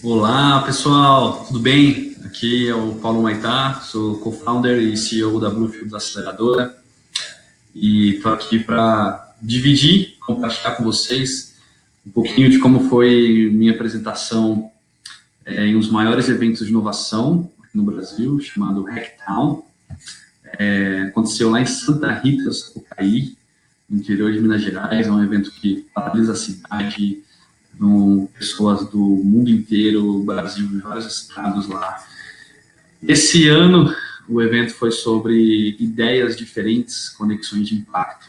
Olá, pessoal, tudo bem? Aqui é o Paulo Maitá, sou co-founder e CEO da Bluefield Aceleradora e estou aqui para dividir, compartilhar com vocês um pouquinho de como foi minha apresentação em um dos maiores eventos de inovação aqui no Brasil, chamado Hacktown. Aconteceu lá em Santa Rita do Sapucaí, no interior de Minas Gerais. É um evento que paralisa a cidade, com pessoas do mundo inteiro, Brasil, em vários estados lá. Esse ano, o evento foi sobre ideias diferentes, conexões de impacto.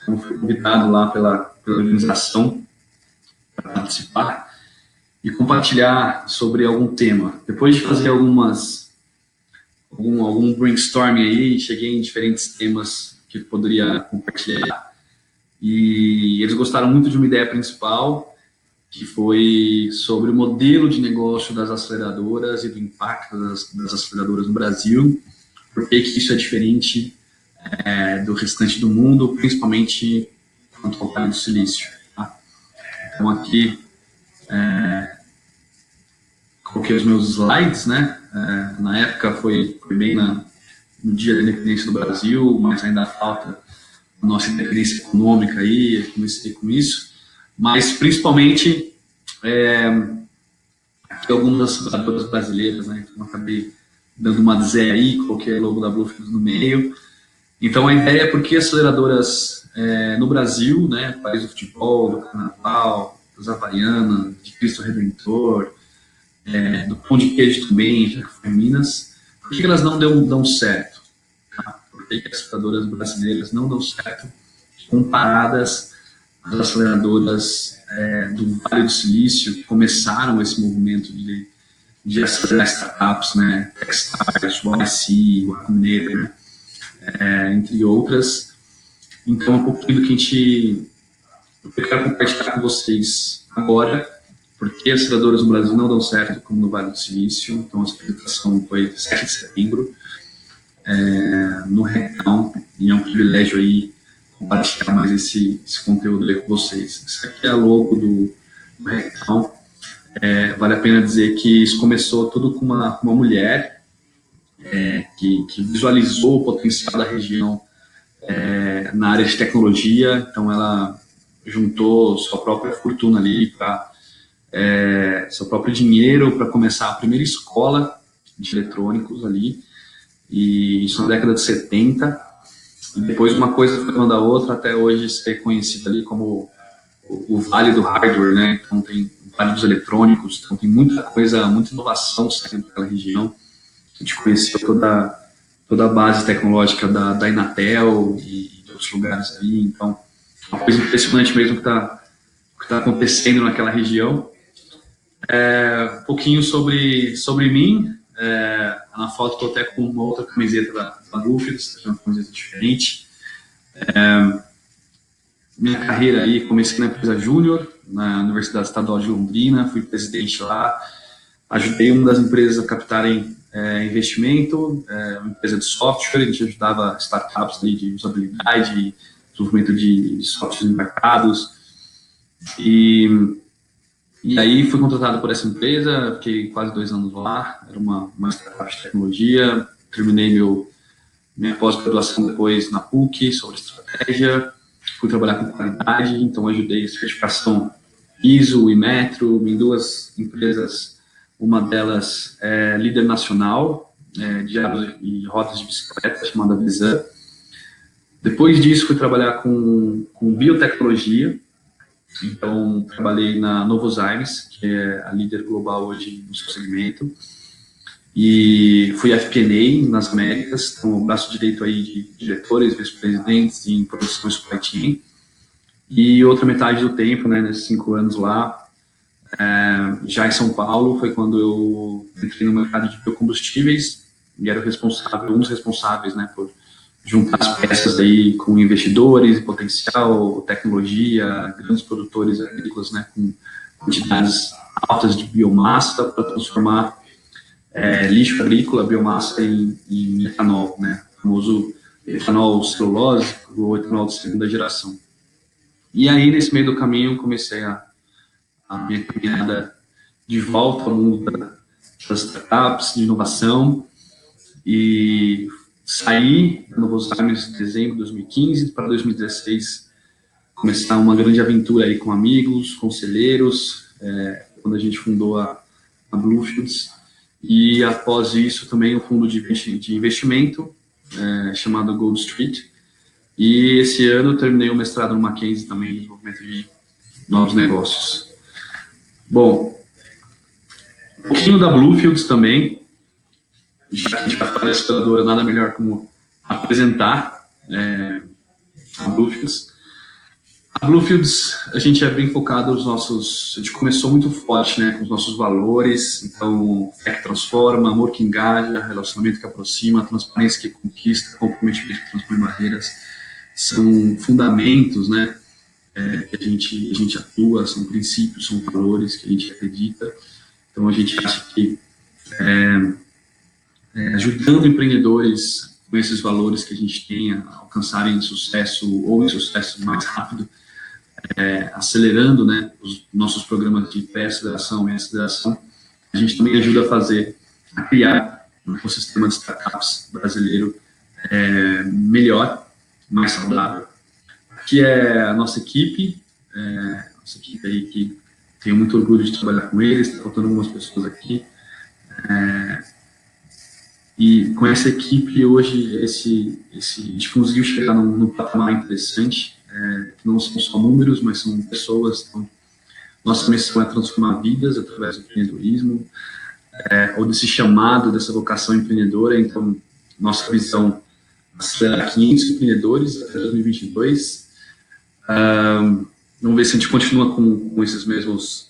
Então, fui convidado lá pela organização para participar e compartilhar sobre algum tema. Depois de fazer algum brainstorming aí, cheguei em diferentes temas que poderia compartilhar. E eles gostaram muito de uma ideia principal, que foi sobre o modelo de negócio das aceleradoras e do impacto das aceleradoras no Brasil, por que isso é diferente do restante do mundo, principalmente quanto ao Vale do Silício. Tá? Então aqui coloquei os meus slides, né? Na época foi bem no dia da independência do Brasil, mas ainda falta a nossa independência econômica aí, eu comecei com isso, mas principalmente aqui algumas aceleradoras brasileiras, né? Então acabei dando uma Zé aí, coloquei o logo da Bluefield no meio. Então a ideia é porque aceleradoras no Brasil, né, país do futebol, do carnaval, dos Havaianas, de Cristo Redentor, do Pão de Queijo também, já que foi em Minas, por que elas não dão certo? Tá? Por que as aceleradoras brasileiras não dão certo comparadas às aceleradoras do Vale do Silício, que começaram esse movimento de acelerar startups, né, Techstars, YC, o Mineiro, entre outras. Então, um pouquinho do que eu quero compartilhar com vocês agora, porque as aceleradoras no Brasil não dão certo, como no Vale do Silício. Então, a apresentação foi 7 de setembro, no Hacktown, e é um privilégio aí compartilhar mais esse conteúdo aí com vocês. Esse aqui é a logo do Hacktown. Vale a pena dizer que isso começou tudo com uma mulher que visualizou o potencial da região na área de tecnologia. Então ela juntou sua própria fortuna ali para seu próprio dinheiro para começar a primeira escola de eletrônicos ali, e isso na década de 70, e depois uma coisa foi levando a outra até hoje ser conhecida ali como o Vale do Hardware, né? Então tem o Vale dos Eletrônicos, então tem muita coisa, muita inovação saindo daquela região. A gente conheceu toda a base tecnológica da Inatel e de outros lugares ali. Então, uma coisa impressionante mesmo que tá acontecendo naquela região. Um pouquinho sobre mim. Na foto estou até com uma outra camiseta da Bluefield, uma camiseta diferente. Minha carreira aí, comecei na empresa Júnior, na Universidade Estadual de Londrina, fui presidente lá, ajudei uma das empresas a captarem investimento, uma empresa de software. A gente ajudava startups ali de usabilidade, desenvolvimento de softwares embarcados, e aí fui contratado por essa empresa, fiquei quase 2 anos lá, era uma startup de tecnologia. Terminei minha pós-graduação depois na PUC sobre estratégia, fui trabalhar com qualidade, então ajudei a certificação ISO e Metro em 2 empresas. Uma delas é líder nacional de árvores e rotas de bicicleta, chamada Visan. Depois disso, fui trabalhar com biotecnologia. Então, trabalhei na Novozymes, que é a líder global hoje no seu segmento. E fui FP&A nas Américas, então o braço direito aí de diretores, vice-presidentes em produção e supply chain. E outra metade do tempo, né, nesses 5 anos lá, já em São Paulo, foi quando eu entrei no mercado de biocombustíveis e era um dos responsáveis, né, por juntar as peças aí com investidores, potencial, tecnologia, grandes produtores agrícolas, né, com quantidades altas de biomassa para transformar lixo agrícola, biomassa em etanol, né, o famoso etanol celulose ou etanol de segunda geração. E aí, nesse meio do caminho, comecei a minha caminhada de volta ao mundo das startups, de inovação, e saí da Novo Alzheimer em dezembro de 2015 para 2016, começar uma grande aventura aí com amigos, conselheiros, quando a gente fundou a Bluefields, e após isso também um fundo de investimento chamado Gold Street, e esse ano eu terminei o mestrado no Mackenzie também em desenvolvimento de novos negócios. Bom, um pouquinho da Bluefields também, já que a gente vai falar da aceleradora, nada melhor como apresentar a Bluefields. A Bluefields, a gente é bem focado nos nossos... A gente começou muito forte, né, com os nossos valores, então, fé que transforma, amor que engaja, relacionamento que aproxima, transparência que conquista, comprometimento que transpõe barreiras, são fundamentos, né, que a gente atua, são princípios, são valores que a gente acredita. Então, a gente acha que ajudando empreendedores com esses valores que a gente tem a alcançarem sucesso ou insucesso mais rápido, acelerando, né, os nossos programas de pré-aceleração e aceleração, a gente também ajuda a criar um ecossistema de startups brasileiro melhor, mais saudável. Aqui é a nossa equipe aí que tenho muito orgulho de trabalhar com eles, está faltando algumas pessoas aqui. E com essa equipe, hoje, a gente conseguiu chegar num patamar interessante, que não são só números, mas são pessoas. Então, nossa missão é transformar vidas através do empreendedorismo, ou desse chamado, dessa vocação empreendedora. Então, nossa visão é acelerar 500 empreendedores até 2022. Vamos ver se a gente continua com esses mesmos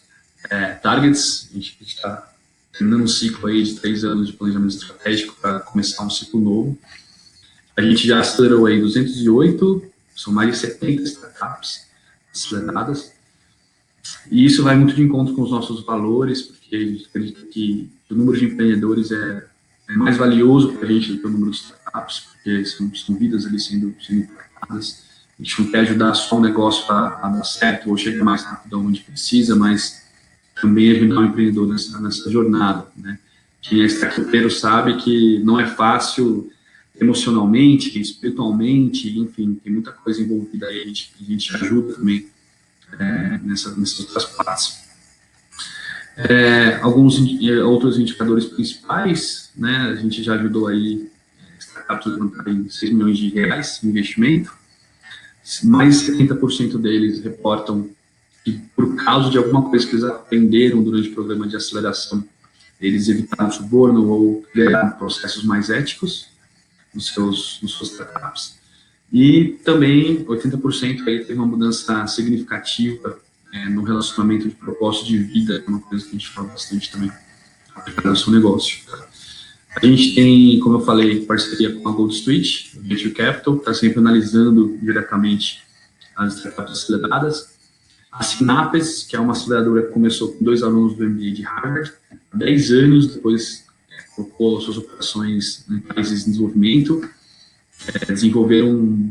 targets. A gente está terminando um ciclo aí de 3 anos de planejamento estratégico para começar um ciclo novo. A gente já acelerou aí 208, são mais de 70 startups aceleradas, e isso vai muito de encontro com os nossos valores, porque a gente acredita que o número de empreendedores é mais valioso para a gente do que o número de startups, porque são vidas ali sendo impactadas. A gente não quer ajudar só o negócio a dar certo ou chegar mais rápido onde precisa, mas também ajudar o empreendedor nessa jornada, né? Quem é startupeiro sabe que não é fácil emocionalmente, espiritualmente, enfim, tem muita coisa envolvida aí, a gente ajuda também nessas outras partes. Alguns outros indicadores principais, né? A gente já ajudou aí startups a levantarem 6 milhões de reais em investimento, mais de 70% deles reportam que, por causa de alguma coisa que eles aprenderam durante o programa de aceleração, eles evitaram suborno ou criaram processos mais éticos nos seus startups. E também 80% aí teve uma mudança significativa no relacionamento de propósito de vida, que é uma coisa que a gente fala bastante também aplicada ao seu negócio. A gente tem, como eu falei, parceria com a Gold Street, o Venture Capital, que está sempre analisando diretamente as startups aceleradas. A Synapse, que é uma aceleradora que começou com 2 alunos do MBA de Harvard, há 10 anos, depois colocou suas operações em países em desenvolvimento, desenvolveram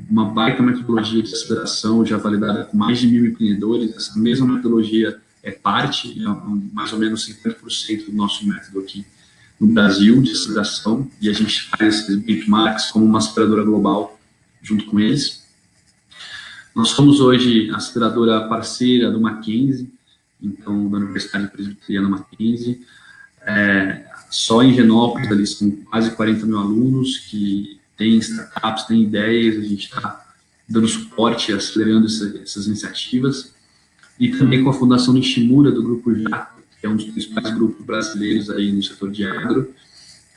uma baita metodologia de aceleração já validada com mais de 1.000 empreendedores. Essa mesma metodologia é parte, mais ou menos 50% do nosso método aqui no Brasil de aceleração, e a gente faz esses benchmarks como uma aceleradora global junto com eles. Nós somos hoje a aceleradora parceira do Mackenzie, então da Universidade Presbiteriana Mackenzie. Só em Genópolis, ali são quase 40 mil alunos que têm startups, têm ideias, a gente está dando suporte, acelerando essas iniciativas. E também com a Fundação Nishimura, do Grupo Jato, que é um dos principais grupos brasileiros aí no setor de agro.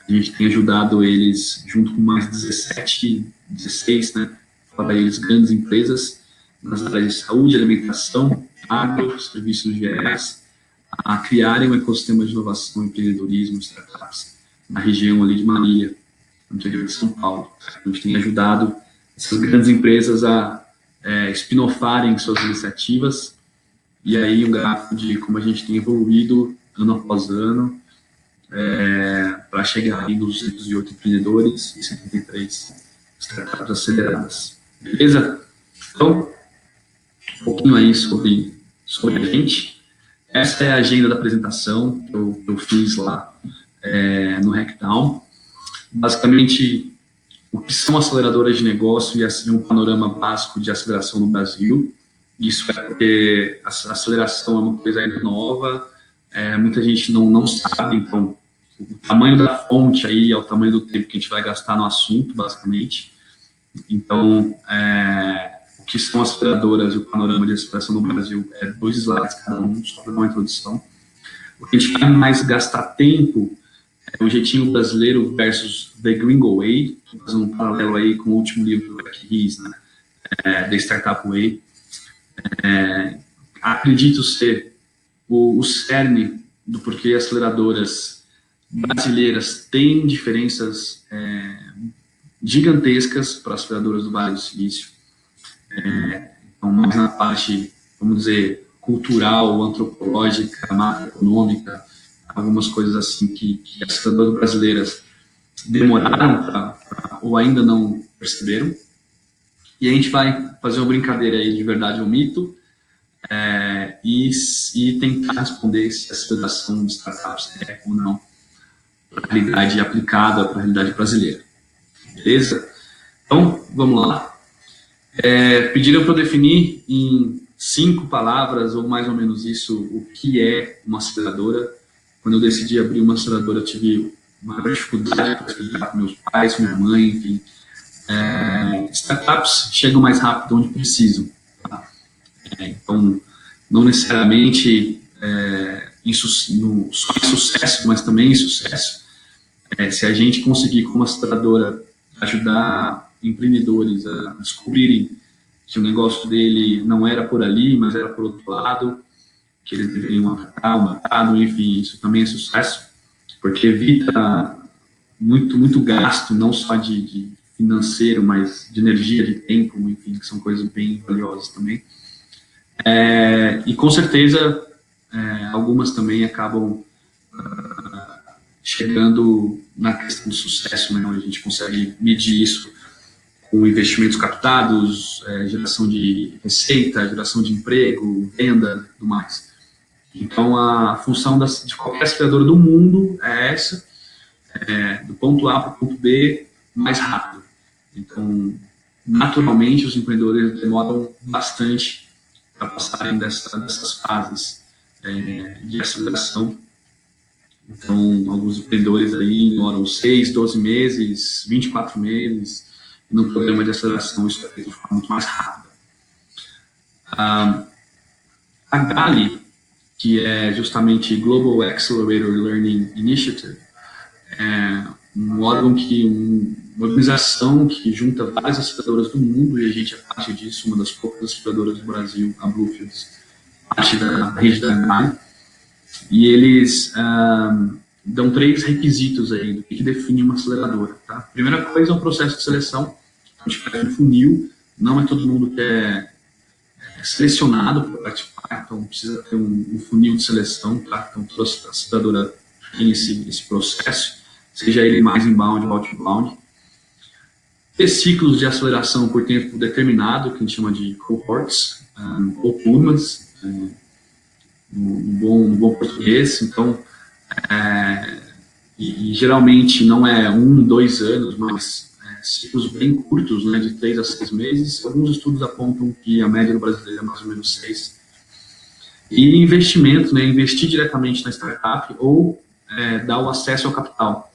A gente tem ajudado eles, junto com mais 16, né, para eles, grandes empresas, nas áreas de saúde, alimentação, agro, serviços gerais, a criarem um ecossistema de inovação, empreendedorismo, startups, na região ali de Marília, no interior de São Paulo. A gente tem ajudado essas grandes empresas a spin-offarem suas iniciativas, e aí um gráfico de como a gente tem evoluído ano após ano, para chegar aí nos 208 empreendedores e 73 startups aceleradas. Beleza? Então, um pouquinho aí sobre a gente. essa é a agenda da apresentação que eu fiz lá no Hackdown. Basicamente, o que são aceleradoras de negócio e assim, um panorama básico de aceleração no Brasil. Isso é porque a aceleração é uma coisa ainda nova, muita gente não sabe, então o tamanho da fonte aí é o tamanho do tempo que a gente vai gastar no assunto, basicamente. Então, o que são aceleradoras e o panorama de aceleração no Brasil 2 slides cada um, só para dar uma introdução. O que a gente vai mais gastar tempo é o jeitinho brasileiro versus The Gringo Way, fazendo um paralelo aí com o último livro do Rick Ries, né, The Startup Way. Acredito ser o cerne do porquê aceleradoras brasileiras têm diferenças gigantescas para as aceleradoras do Vale do Silício. Então, mais na parte, vamos dizer, cultural, antropológica, macroeconômica, algumas coisas assim que as aceleradoras brasileiras demoraram ou ainda não perceberam. E a gente vai fazer uma brincadeira aí de verdade ou mito e tentar responder se a aceleração de startups é ou não para a realidade aplicada para a realidade brasileira. Beleza? Então, vamos lá. Pediram para eu definir em 5 palavras, ou mais ou menos isso, o que é uma aceleradora. Quando eu decidi abrir uma aceleradora, eu tive uma dificuldade para explicar para meus pais, minha mãe, enfim. Startups chegam mais rápido onde precisam. Tá? Então, não necessariamente só em sucesso, mas também em sucesso. Se a gente conseguir, como aceleradora, ajudar empreendedores a descobrirem que o negócio dele não era por ali, mas era por outro lado, que eles deveriam atacar o mercado, enfim, isso também é sucesso, porque evita muito gasto, não só de financeiro, mas de energia, de tempo, enfim, que são coisas bem valiosas também. E com certeza, algumas também acabam chegando na questão do sucesso, né, onde a gente consegue medir isso com investimentos captados, geração de receita, geração de emprego, venda e tudo mais. Então, a função de qualquer aceleradora do mundo é essa, do ponto A para o ponto B, mais rápido. Então, naturalmente, os empreendedores demoram bastante para passarem dessas fases de aceleração. Então, alguns empreendedores aí demoram 6, 12 meses, 24 meses, e no programa de aceleração isso é feito de forma muito mais rápida. A GALI, que é justamente Global Accelerator Learning Initiative, é um órgão uma organização que junta várias aceleradoras do mundo, e a gente é parte disso, uma das poucas aceleradoras do Brasil, a Bluefields, parte da rede da GALI. E eles dão 3 requisitos aí do que define uma aceleradora. Tá? A primeira coisa é um processo de seleção. A gente faz um funil, não é todo mundo que é selecionado para participar, então precisa ter um funil de seleção. Tá? Então, toda a aceleradora tem esse processo, seja ele mais inbound ou outbound. Ter ciclos de aceleração por tempo determinado, que a gente chama de cohorts, ou turmas, no bom português. Então, e geralmente não é 1, 2 anos, mas ciclos bem curtos, né, de 3 a 6 meses. Alguns estudos apontam que a média do brasileiro é mais ou menos 6. E investimento, né, investir diretamente na startup ou dar o acesso ao capital.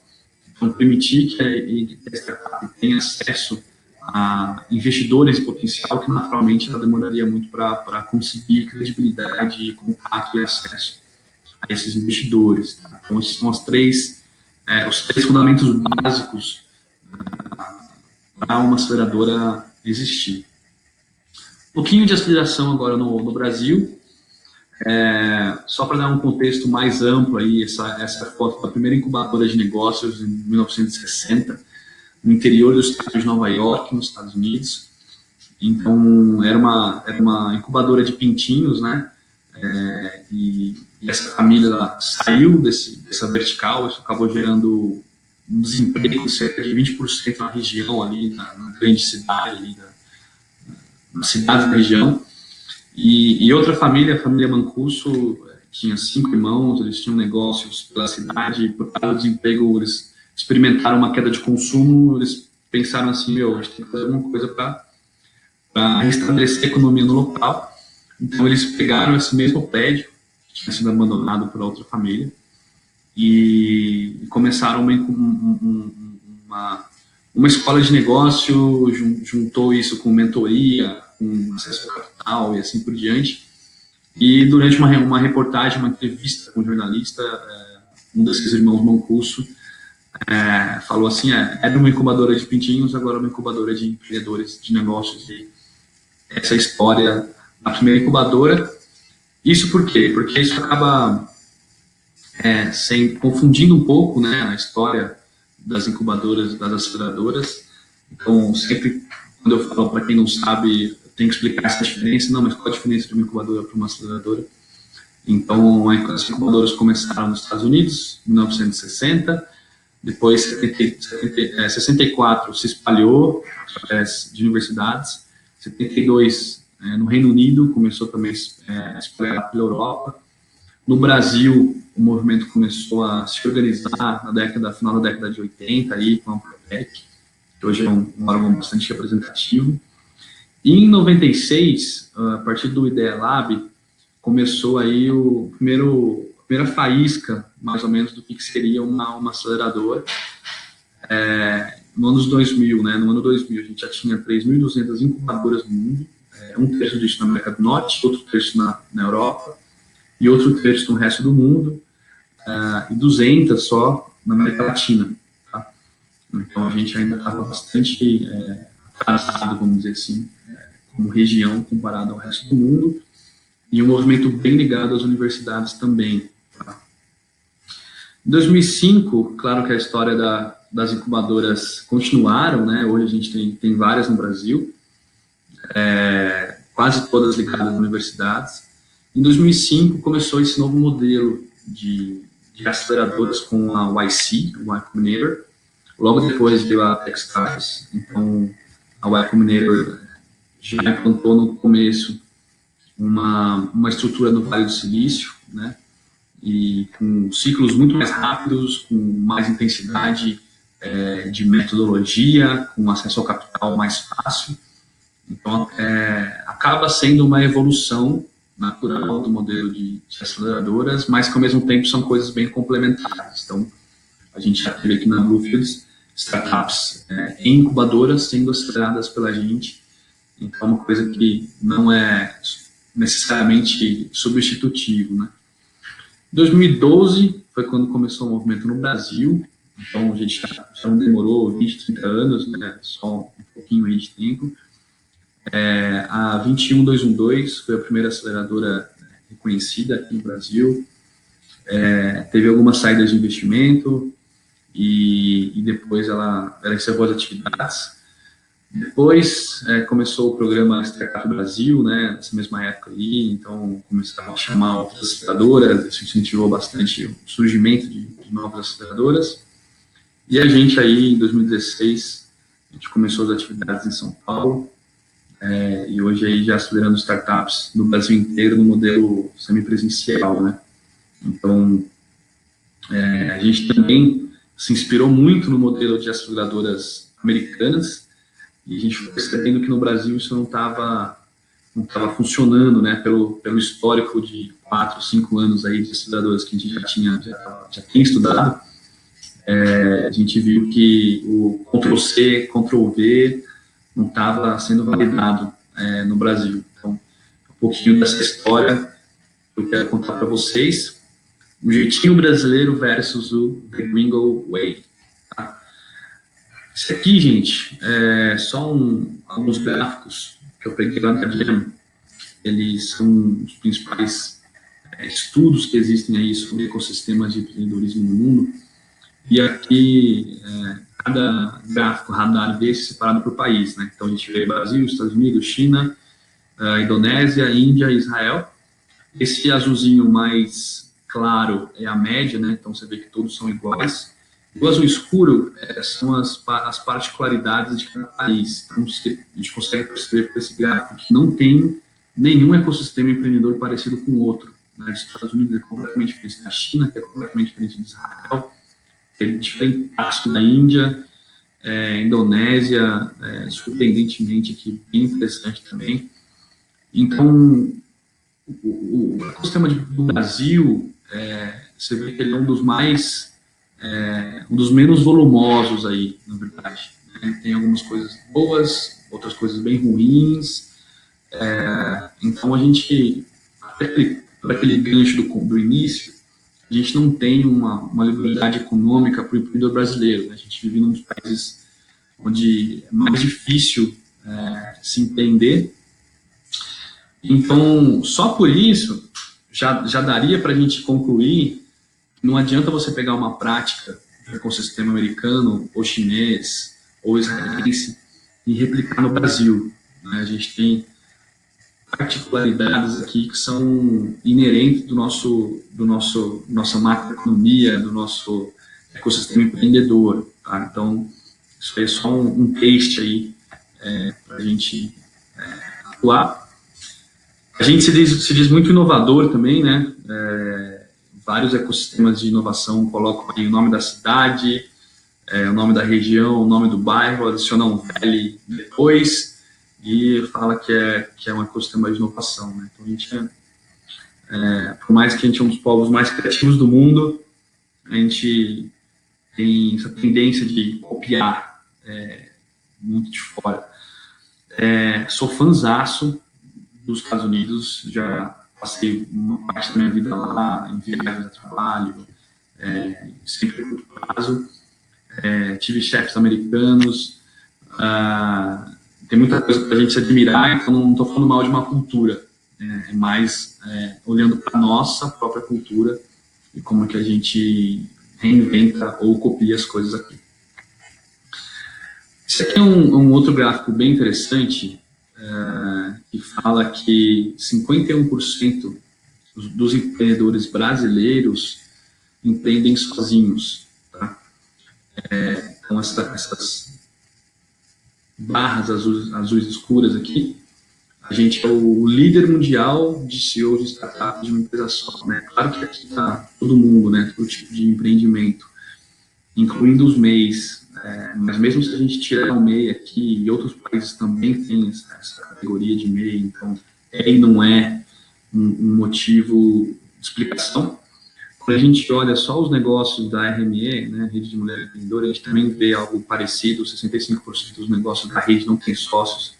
Então, permitir que a startup tenha acesso a investidores de potencial que naturalmente ela demoraria muito para conseguir credibilidade, contato e acesso a esses investidores. Tá? Então, esses são os três fundamentos básicos para uma aceleradora existir. Um pouquinho de aceleração agora no Brasil, só para dar um contexto mais amplo aí, essa foto da primeira incubadora de negócios em 1960, no interior do estado de Nova York, nos Estados Unidos. Então, era uma incubadora de pintinhos, né? E essa família saiu dessa vertical, isso acabou gerando um desemprego de cerca de 20% na região ali, na grande cidade ali, na cidade da região. E outra família, a família Mancuso, tinha 5 irmãos, eles tinham negócios pela cidade, por causa do desemprego, eles experimentaram uma queda de consumo, eles pensaram assim, a gente tem que fazer alguma coisa para restabelecer a economia no local. Então, eles pegaram esse mesmo prédio, que tinha sido abandonado por outra família, e começaram uma escola de negócio, juntou isso com mentoria, com acesso ao capital e assim por diante. E durante uma reportagem, uma entrevista com um jornalista, um desses irmãos Mancuso falou assim, era uma incubadora de pintinhos, agora uma incubadora de empreendedores de negócios. E essa história da primeira incubadora. Isso por quê? Porque isso acaba confundindo um pouco, né, a história das incubadoras, das aceleradoras. Então, sempre quando eu falo para quem não sabe, tem que explicar essa diferença. Não, mas qual a diferença de uma incubadora para uma aceleradora? Então, as incubadoras começaram nos Estados Unidos, em 1960, depois, em 64, se espalhou através de universidades, 72, no Reino Unido, começou também a espalhar pela Europa. No Brasil, o movimento começou a se organizar final da década de 80, aí, com a Protec, que hoje é um órgão bastante representativo. E em 96, a partir do Ideia Lab, começou aí a primeira faísca, mais ou menos, do que seria uma aceleradora. No ano 2000, né? No ano 2000, a gente já tinha 3.200 incubadoras no mundo, um terço disso na América do Norte, outro terço na Europa, e outro terço no resto do mundo, e 200 só na América Latina. Tá? Então, a gente ainda estava bastante atrasado, vamos dizer assim, como região, comparado ao resto do mundo, e um movimento bem ligado às universidades também. Tá? Em 2005, claro que a história das incubadoras continuaram, né? Hoje a gente tem várias no Brasil, quase todas ligadas às universidades. Em 2005, começou esse novo modelo de aceleradoras com a YC, o Y Combinator. Logo depois veio a Techstars. Então, a Y Combinator já implantou no começo uma estrutura no Vale do Silício, né? E com ciclos muito mais rápidos, com mais intensidade de metodologia, com acesso ao capital mais fácil. Então, acaba sendo uma evolução natural do modelo de aceleradoras, mas que ao mesmo tempo são coisas bem complementares. Então, a gente já teve aqui na Bluefields startups em incubadoras sendo aceleradas pela gente. Então, é uma coisa que não é necessariamente substitutivo, né? 2012 foi quando começou o movimento no Brasil. Então, a gente já não demorou 20, 30 anos, né? Só um pouquinho aí de tempo. A 21212 foi a primeira aceleradora reconhecida aqui no Brasil. Teve algumas saídas de investimento e depois ela encerrou as atividades. Depois começou o programa Startup Brasil, né, nessa mesma época aí, então começaram a chamar outras aceleradoras, isso incentivou bastante o surgimento de novas aceleradoras. E a gente aí, em 2016, a gente começou as atividades em São Paulo, e hoje aí já acelerando startups no Brasil inteiro no modelo semipresencial, né. Então, a gente também se inspirou muito no modelo de aceleradoras americanas, e a gente foi percebendo que no Brasil isso não estava funcionando, né, pelo histórico de 4, 5 anos aí de aceleradoras que a gente já tinha estudado. A gente viu que o Ctrl+C, Ctrl+V não estava sendo validado no Brasil. Então, um pouquinho dessa história eu quero contar para vocês. O jeitinho brasileiro versus o The Gringo Way. Tá? Isso aqui, gente, só alguns gráficos que eu peguei lá na Jam. Eles são os principais estudos que existem aí sobre ecossistemas de empreendedorismo no mundo. E aqui, cada gráfico radar desse separado por país, né? Então, a gente vê Brasil, Estados Unidos, China, Indonésia, Índia e Israel. Esse azulzinho mais claro é a média, né? Então, você vê que todos são iguais. O azul escuro são as particularidades de cada país. Então, a gente consegue perceber por esse gráfico que não tem nenhum ecossistema empreendedor parecido com o outro. né, dos Estados Unidos é completamente diferente da China, que é completamente diferente de Israel, é diferente da Índia, Indonésia, surpreendentemente aqui, bem interessante também. Então, o ecossistema do Brasil, você vê que ele é um dos mais, um dos menos volumosos aí, na verdade. Né? Tem algumas coisas boas, outras coisas bem ruins. Então a gente, por aquele gancho do início, a gente não tem uma liberdade econômica para o empreendedor brasileiro. Né? A gente vive num dos países onde é mais difícil se empreender. Então, só por isso, já daria para a gente concluir que não adianta você pegar uma prática do ecossistema americano, ou chinês, ou israelense, e replicar no Brasil. Né? A gente tem particularidades aqui que são inerentes nossa macroeconomia, do nosso ecossistema empreendedor. Tá? Então, isso aí é só um taste aí para a gente atuar. A gente se diz muito inovador também, né? Vários ecossistemas de inovação colocam aí o nome da cidade, o nome da região, o nome do bairro, adicionam um valley depois e fala que é um ecossistema de inovação, né? Então a gente por mais que a gente é um dos povos mais criativos do mundo, a gente tem essa tendência de copiar muito de fora. Sou fãzaço dos Estados Unidos, já passei uma parte da minha vida lá, em viagens de trabalho, sempre curto prazo. Tive chefes americanos, tem muita coisa para a gente se admirar, então não estou falando mal de uma cultura, é mais olhando para a nossa própria cultura e como é que a gente reinventa ou copia as coisas aqui. Esse aqui é um outro gráfico bem interessante, que fala que 51% dos empreendedores brasileiros empreendem sozinhos. Tá? Então, essas barras azuis escuras aqui, a gente é o líder mundial de CEOs de startups de uma empresa só. Né? Claro que aqui está todo mundo, né? Todo tipo de empreendimento, incluindo os MEIs. Mas mesmo se a gente tirar o MEI aqui, e outros países também têm essa categoria de MEI, então aí não é um motivo de explicação. Quando a gente olha só os negócios da RME, né, Rede de Mulheres Empreendedoras, a gente também vê algo parecido, 65% dos negócios da rede não tem sócios.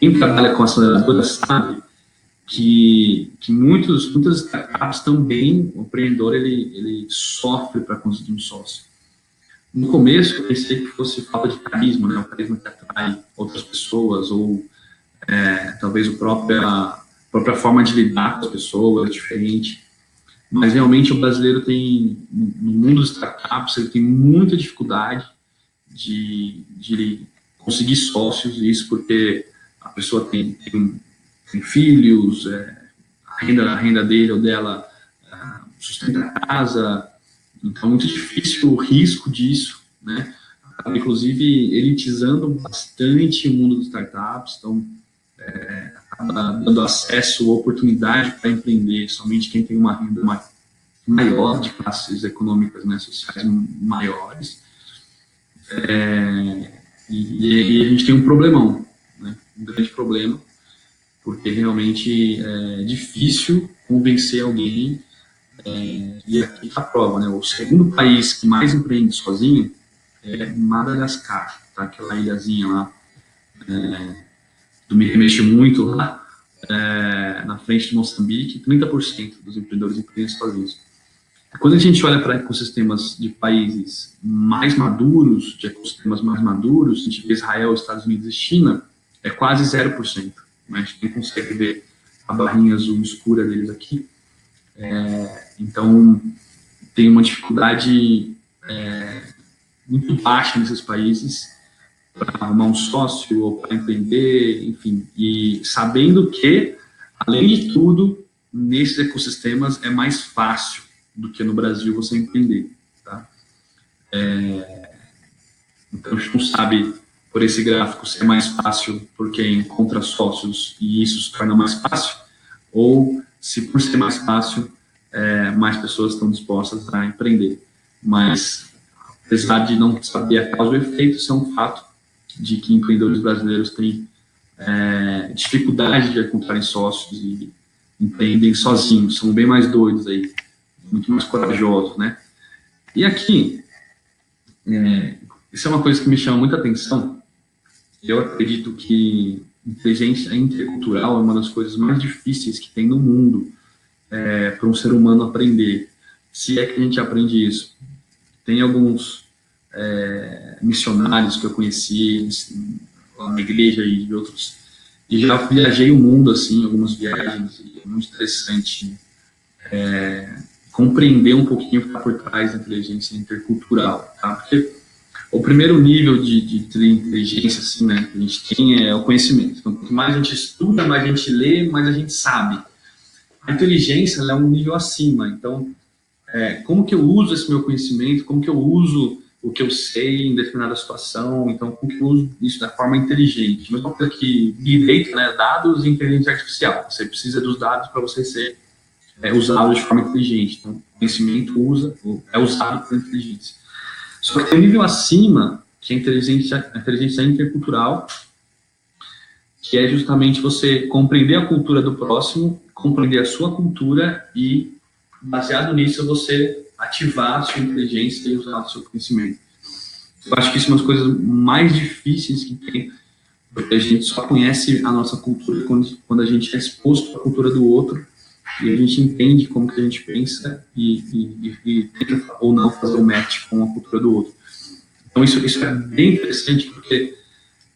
Quem trabalha com aceleradora sabe que muitas startups também, o empreendedor ele sofre para conseguir um sócio. No começo, eu pensei que fosse falta de carisma, né? O carisma que atrai outras pessoas, ou talvez a própria forma de lidar com as pessoas é diferente. Mas realmente o brasileiro tem, no mundo das startups, ele tem muita dificuldade de conseguir sócios, isso porque a pessoa tem filhos, a renda dele ou dela sustenta a casa. Então, é muito difícil o risco disso, né? Acaba, inclusive, elitizando bastante o mundo das startups, então, acaba dando acesso, oportunidade para empreender, somente quem tem uma renda maior, de classes econômicas, né, sociais maiores. E a gente tem um problemão, né? Um grande problema, porque realmente é difícil convencer alguém. E aqui está a prova, né? O segundo país que mais empreende sozinho é Madagascar, tá? Aquela ilhazinha lá, do Me Remexer Muito lá, na frente de Moçambique, 30% dos empreendedores empreendem sozinhos. Quando a gente olha para ecossistemas de países mais maduros, de ecossistemas mais maduros, a gente vê Israel, Estados Unidos e China, é quase 0%. Né? A gente nem consegue ver a barrinha azul escura deles aqui. Então, tem uma dificuldade muito baixa nesses países para arrumar um sócio ou para empreender, enfim. E sabendo que, além de tudo, nesses ecossistemas é mais fácil do que no Brasil você empreender. Tá? Então, a gente não sabe, por esse gráfico, se é mais fácil porque encontra sócios e isso se torna mais fácil, ou se por ser mais fácil, mais pessoas estão dispostas a empreender. Mas, apesar de não saber a causa e o efeito, isso é um fato de que empreendedores brasileiros têm dificuldade de encontrarem sócios e empreendem sozinhos, são bem mais doidos aí, muito mais corajosos, né? E aqui, isso é uma coisa que me chama muita atenção. Eu acredito que inteligência intercultural é uma das coisas mais difíceis que tem no mundo para um ser humano aprender. Se é que a gente aprende isso. Tem alguns missionários que eu conheci na igreja e outros, e já viajei o mundo, assim, algumas viagens, e é muito interessante compreender um pouquinho o que está por trás da inteligência intercultural, tá? Porque o primeiro nível de inteligência, assim, né, que a gente tem é o conhecimento. Então, quanto mais a gente estuda, mais a gente lê, mais a gente sabe. A inteligência, ela é um nível acima. Então, como que eu uso esse meu conhecimento, como que eu uso o que eu sei em determinada situação, então como que eu uso isso da forma inteligente. Mesma coisa que direito, né, dados e inteligência artificial. Você precisa dos dados para você ser usado de forma inteligente. Então, o conhecimento é usado por inteligência. Só que tem um nível acima, que é a inteligência intercultural, que é justamente você compreender a cultura do próximo, compreender a sua cultura e, baseado nisso, você ativar a sua inteligência e usar o seu conhecimento. Eu acho que isso é uma das coisas mais difíceis que tem, porque a gente só conhece a nossa cultura quando a gente é exposto à cultura do outro e a gente entende como que a gente pensa e tenta ou não fazer um match com a cultura do outro. Então isso é bem interessante, porque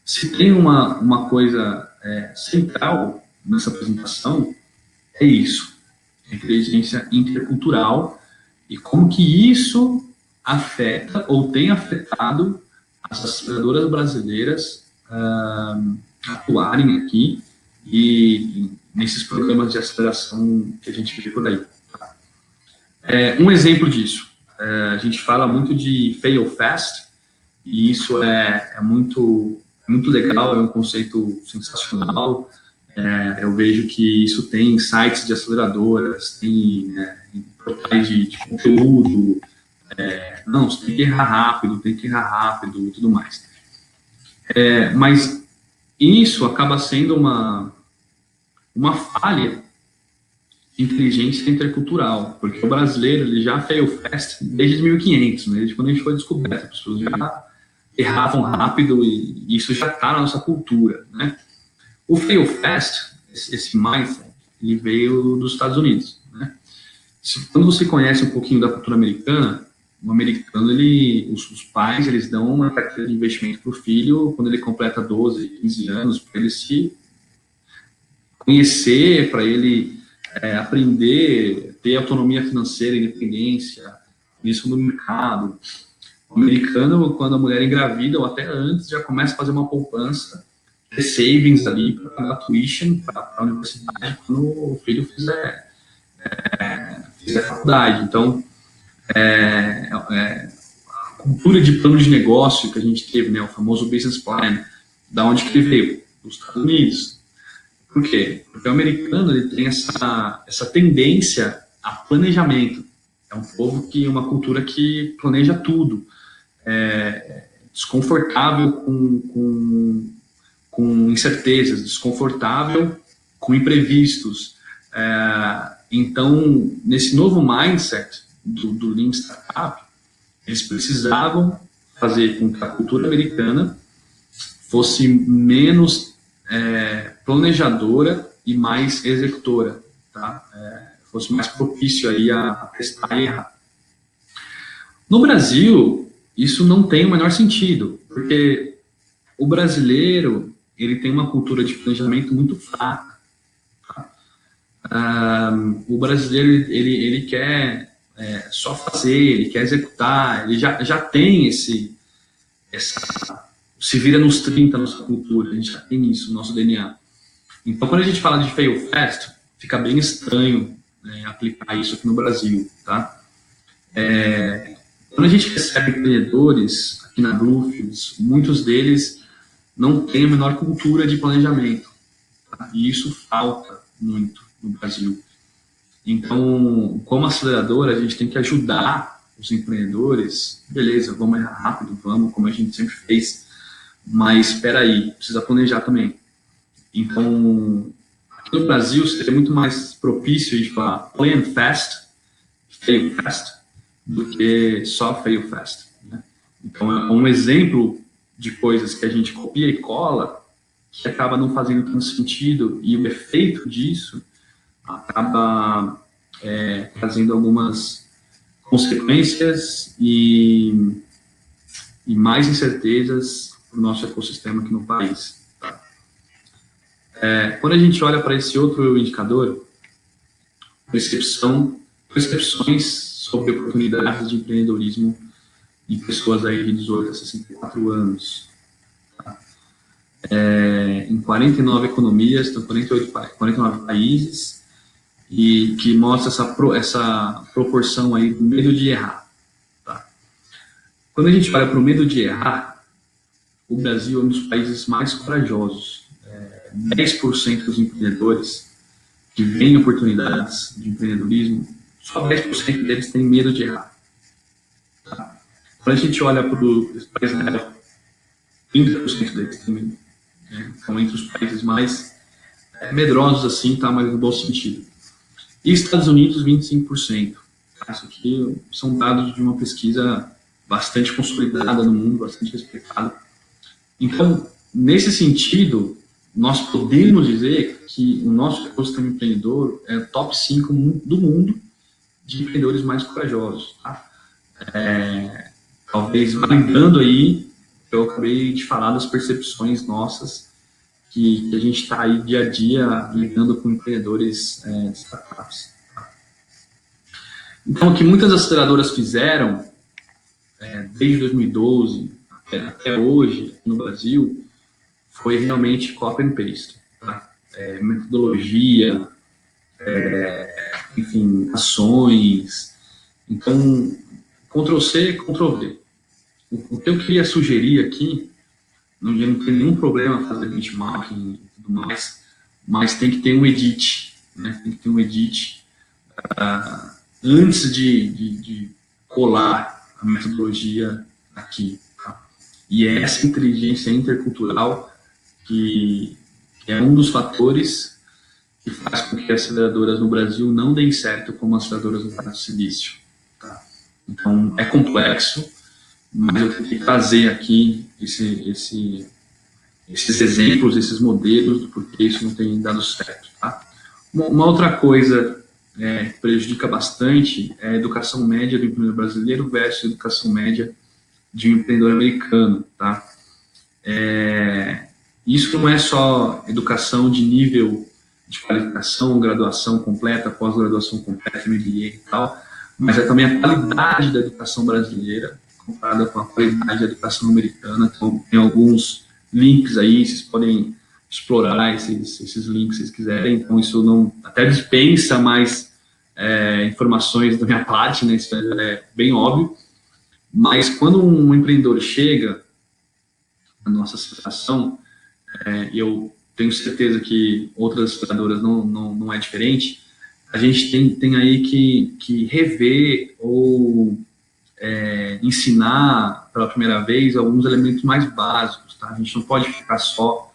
se tem uma coisa central nessa apresentação, é isso, a inteligência intercultural e como que isso afeta ou tem afetado as aceleradoras brasileiras atuarem aqui e nesses programas de aceleração que a gente vê por aí. Um exemplo disso, a gente fala muito de fail fast, e isso é muito legal, é um conceito sensacional. Eu vejo que isso tem em sites de aceleradoras, tem em portais de conteúdo. Não, você tem que errar rápido e tudo mais. Mas isso acaba sendo uma falha de inteligência intercultural, porque o brasileiro ele já fail fast desde 1500, né? Desde quando a gente foi descoberto, as pessoas já erravam rápido e isso já está na nossa cultura, né? O fail fast, esse mindset, ele veio dos Estados Unidos, né? Quando você conhece um pouquinho da cultura americana, o americano, os pais, eles dão uma carteira de investimento para o filho quando ele completa 12, 15 anos, para ele se conhecer, para ele aprender, ter autonomia financeira, independência, isso no mercado. O americano, quando a mulher engravida, ou até antes, já começa a fazer uma poupança, ter savings ali para pagar tuition para a universidade quando o filho fizer faculdade. Então, a cultura de plano de negócio que a gente teve, né, o famoso business plan, da onde que ele veio? Dos Estados Unidos. Por quê? Porque o americano ele tem essa tendência a planejamento. É um povo uma cultura que planeja tudo. Desconfortável com incertezas, desconfortável com imprevistos. Então, nesse novo mindset do Lean Startup, eles precisavam fazer com que a cultura americana fosse menos planejadora e mais executora, tá? Fosse mais propício aí a testar e errar. No Brasil, isso não tem o menor sentido, porque o brasileiro ele tem uma cultura de planejamento muito fraca. Tá? O brasileiro ele quer só fazer, ele quer executar, ele já tem se vira nos 30 nossa cultura, a gente já tem isso no nosso DNA. Então, quando a gente fala de fail fast, fica bem estranho aplicar isso aqui no Brasil, tá? Quando a gente recebe empreendedores aqui na Bluefields, muitos deles não têm a menor cultura de planejamento, tá? E isso falta muito no Brasil. Então, como aceleradora, a gente tem que ajudar os empreendedores. Beleza, vamos errar rápido, vamos, como a gente sempre fez, mas espera aí, precisa planejar também. Então, aqui no Brasil, seria muito mais propício a gente falar plan fast, fail fast, do que só fail fast, né? Então, é um exemplo de coisas que a gente copia e cola, que acaba não fazendo tanto sentido, e o efeito disso acaba trazendo algumas consequências e mais incertezas para o nosso ecossistema aqui no país. Tá? Quando a gente olha para esse outro indicador, percepções sobre oportunidades de empreendedorismo em pessoas aí de 18 a 64 anos. Tá? Em 49 economias, então 49 países, e que mostra essa proporção aí do medo de errar. Tá? Quando a gente olha para o medo de errar, o Brasil é um dos países mais corajosos. 10% dos empreendedores que veem oportunidades de empreendedorismo, só 10% deles têm medo de errar. Tá? Quando a gente olha para os países da Europa, 30% deles têm medo. São entre os países mais medrosos, assim, tá? Mas no bom sentido. E Estados Unidos, 25%. Isso aqui são dados de uma pesquisa bastante consolidada no mundo, bastante respeitada. Então, nesse sentido, nós podemos dizer que o nosso ecossistema empreendedor é o top 5 do mundo de empreendedores mais corajosos. Tá? Talvez validando aí, eu acabei de falar das percepções nossas, que a gente está aí dia a dia lidando com empreendedores de startups. Tá? Então, o que muitas aceleradoras fizeram desde 2012 até hoje no Brasil foi realmente copy and paste. Tá? Metodologia, enfim, ações. Então, Ctrl+C, Ctrl+V. O que eu queria sugerir aqui, não tem nenhum problema fazer benchmarking e tudo mais, mas tem que ter um edit, né? Tem que ter um edit antes de colar a metodologia aqui. Tá? E é essa inteligência intercultural que é um dos fatores que faz com que as aceleradoras no Brasil não deem certo como as aceleradoras no Vale do Silício. Tá? Então, é complexo, mas eu tentei trazer aqui esses exemplos, esses modelos do porquê isso não tem dado certo. Tá? Uma outra coisa que prejudica bastante é a educação média do empreendedor brasileiro versus a educação média de um empreendedor americano. Tá? Isso não é só educação de nível de qualificação, graduação completa, pós-graduação completa, MBA e tal, mas é também a qualidade da educação brasileira comparada com a qualidade da educação americana. Então, tem alguns links aí, vocês podem explorar esses links se vocês quiserem. Então, isso não até dispensa mais informações da minha parte, né? Isso é bem óbvio. Mas quando um empreendedor chega na nossa situação, e eu tenho certeza que outras operadoras não é diferente, a gente tem aí que rever ou ensinar pela primeira vez alguns elementos mais básicos. Tá? A gente não pode ficar só,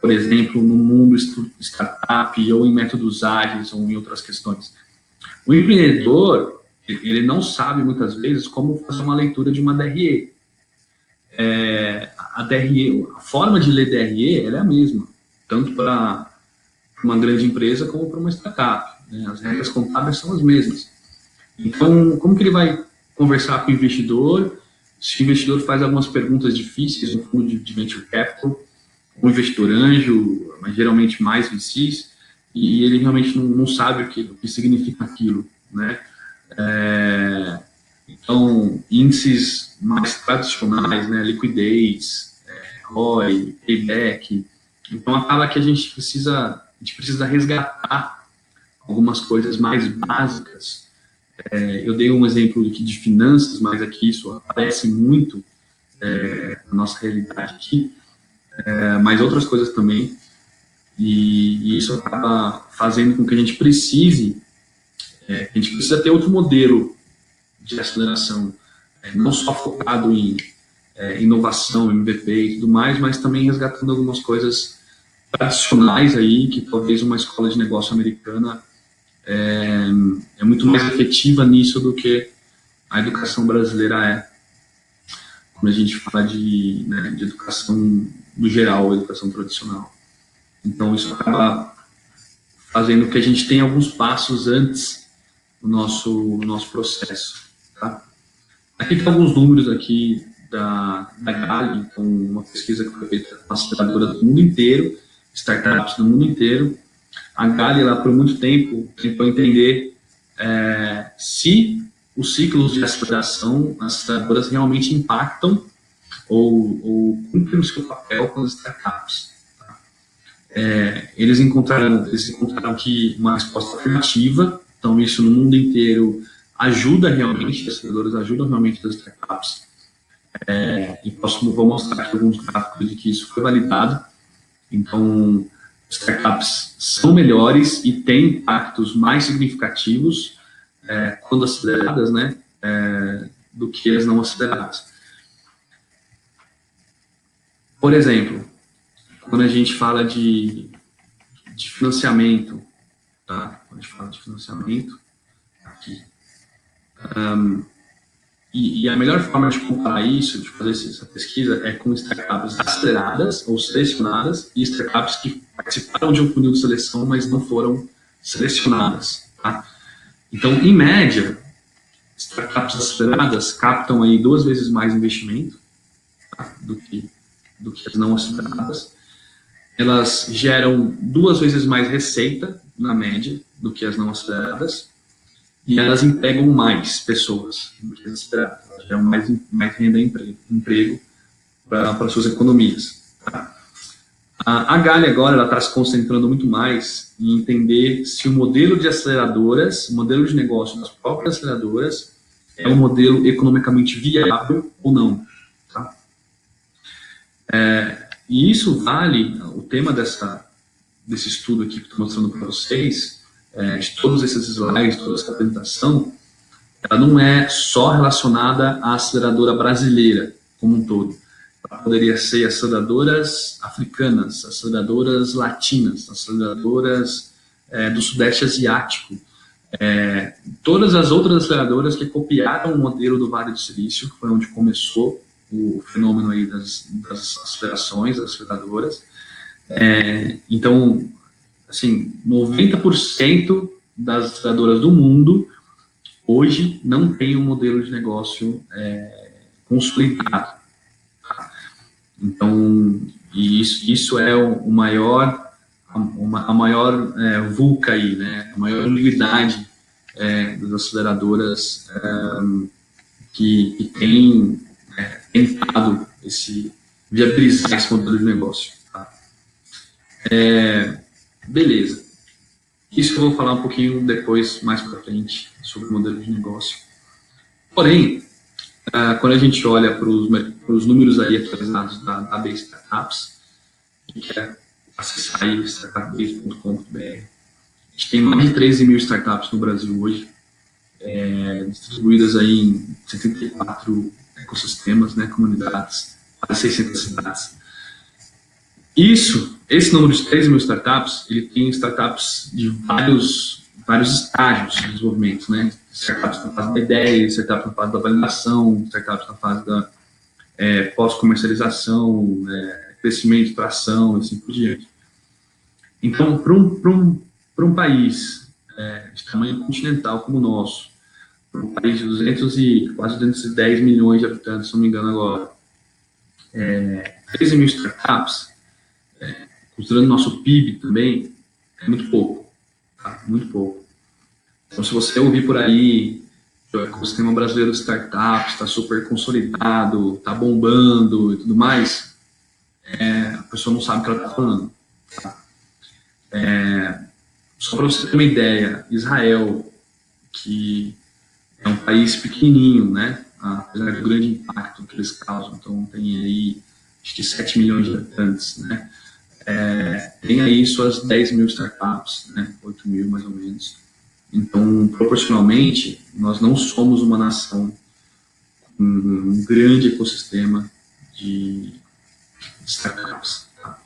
por exemplo, no mundo startup ou em métodos ágeis ou em outras questões. O empreendedor, ele não sabe muitas vezes como fazer uma leitura de uma DRE. A DRE, a forma de ler DRE, ela é a mesma, tanto para uma grande empresa como para uma startup. Né? As regras contábeis são as mesmas. Então, como que ele vai conversar com o investidor se o investidor faz algumas perguntas difíceis no fundo de venture capital, um investidor anjo, mas geralmente mais VCs, e ele realmente não sabe o que significa aquilo, né? Então, índices mais tradicionais, né, liquidez, ROI, payback. Então, acaba que a gente precisa resgatar algumas coisas mais básicas. Eu dei um exemplo aqui de finanças, mas aqui isso aparece muito na nossa realidade aqui, mas outras coisas também. E isso acaba fazendo com que a gente precise A gente precisa ter outro modelo de aceleração, não só focado em inovação, MVP e tudo mais, mas também resgatando algumas coisas tradicionais aí, que talvez uma escola de negócio americana é muito mais efetiva nisso do que a educação brasileira é, quando a gente fala de educação no geral, educação tradicional. Então, isso acaba fazendo que a gente tenha alguns passos antes do nosso processo. Tá? Aqui tem alguns números aqui da Gali, então, uma pesquisa que foi feita com aceleradoras do mundo inteiro, startups do mundo inteiro. A Gali, ela, por muito tempo, tentou entender se os ciclos de aceleração, as aceleradoras realmente impactam ou cumprem o seu papel com as startups. Tá? Eles encontraram que uma resposta afirmativa, então isso no mundo inteiro ajuda realmente, as aceleradoras ajudam realmente as startups. E vou mostrar aqui alguns gráficos de que isso foi validado. Então, startups são melhores e têm impactos mais significativos quando aceleradas, né, do que as não aceleradas. Por exemplo, quando a gente fala de financiamento, tá? Quando a gente fala de financiamento, aqui. E a melhor forma de comparar isso, de fazer essa pesquisa, é com startups aceleradas ou selecionadas e startups que participaram de um funil de seleção, mas não foram selecionadas. Tá? Então, em média, startups aceleradas captam aí 2 vezes mais investimento, tá? do que as não aceleradas. Elas geram 2 vezes mais receita, na média, do que as não aceleradas. E elas empregam mais pessoas do que as aceleradas. Elas geram mais renda e emprego para suas economias. Tá? A Gali agora está se concentrando muito mais em entender se o modelo de aceleradoras, o modelo de negócio das próprias aceleradoras, é um modelo economicamente viável ou não. Tá? E isso vale, o tema desse estudo aqui que estou mostrando para vocês, de todos esses slides, toda essa apresentação, ela não é só relacionada à aceleradora brasileira como um todo. Ela poderia ser aceleradoras africanas, aceleradoras latinas, aceleradoras do Sudeste Asiático, todas as outras aceleradoras que copiaram o modelo do Vale do Silício, que foi onde começou o fenômeno aí das acelerações, das aceleradoras. Então, assim, 90% das aceleradoras do mundo hoje não tem um modelo de negócio consolidado. Então, isso é a maior VUCA aí, né? A maior unidade das aceleradoras que tem tentado viabilizar esse modelo de negócio. Tá? Beleza. Isso que eu vou falar um pouquinho depois, mais para frente, sobre o modelo de negócio. Porém, quando a gente olha para os números aí atualizados da Base Startups, que quer acessar aí startupbase.com.br, a gente tem mais de 13 mil startups no Brasil hoje, distribuídas aí em 74 ecossistemas, né, comunidades, quase 600 cidades. Esse número de 13 mil startups, ele tem startups de vários estágios de desenvolvimento, né? Startups na fase da ideia, startups na fase da validação, startups na fase da pós-comercialização, crescimento, tração, e assim por diante. Então, para um país de tamanho continental como o nosso, para um país de quase 210 milhões de habitantes, se não me engano agora, 13 mil startups, considerando nosso PIB também, é muito pouco. Tá? Muito pouco. Então, se você ouvir por aí que o ecossistema brasileiro de startups está super consolidado, está bombando e tudo mais, a pessoa não sabe o que ela está falando. Tá? Só para você ter uma ideia, Israel, que é um país pequenininho, né? Apesar do grande impacto que eles causam, então tem aí acho que 7 milhões de habitantes, né? Tem aí suas 10 mil startups, né? 8 mil mais ou menos. Então, proporcionalmente, nós não somos uma nação com um grande ecossistema de startups. Tá?